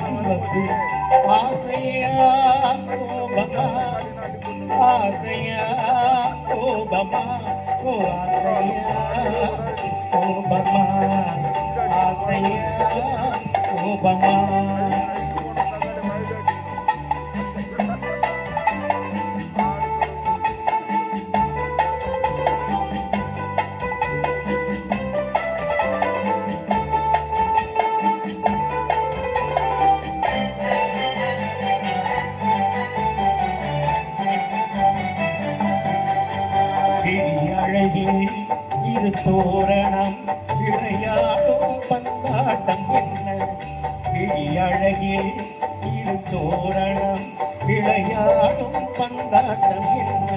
சிவப்பு ஆசையா கோபமா ஆசையா கோபமா ஓ ஆசையா கோபமா ஆசையா கோபமா அழகில் இரு தோரணம் விளையாடும் பந்தாட்டம் என்ன அழகில் இரு தோரணம் விளையாடும் பந்தாட்டம் என்ன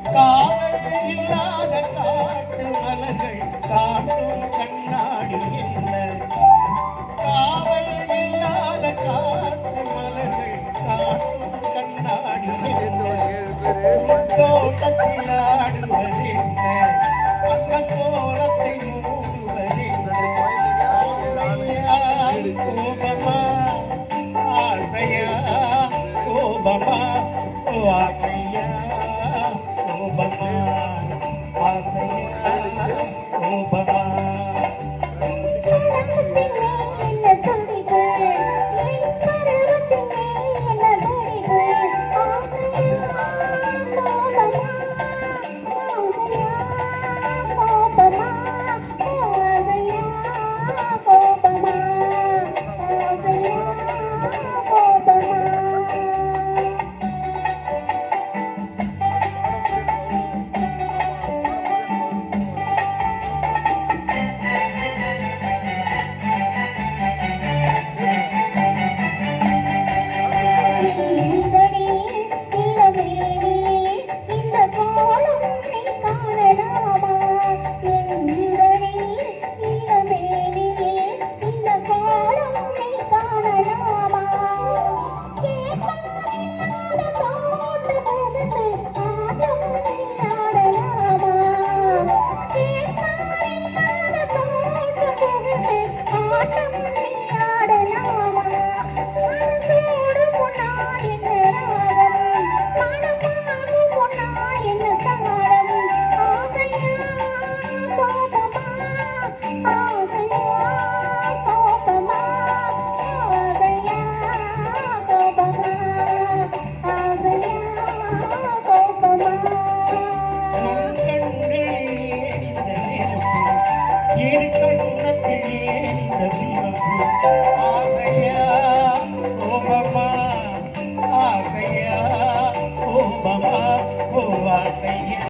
காவல் இல்லாத காட்டு மலர்கள் காட்டும் கண்ணாடி என்ன காவல் இல்லாத காட்டு மலர்கள் காட்டும் கண்ணாடி தோட்டத்தில் ஆடுவதென்ன அந்த கோலத்தை மூடுவதென்ன கோபமா ஆசையா கோபமா ஆசையா கோபமா ஆசையா கோபமா ஆசையா கோபமா ஆசையா கோபமா ஓ ஆசையா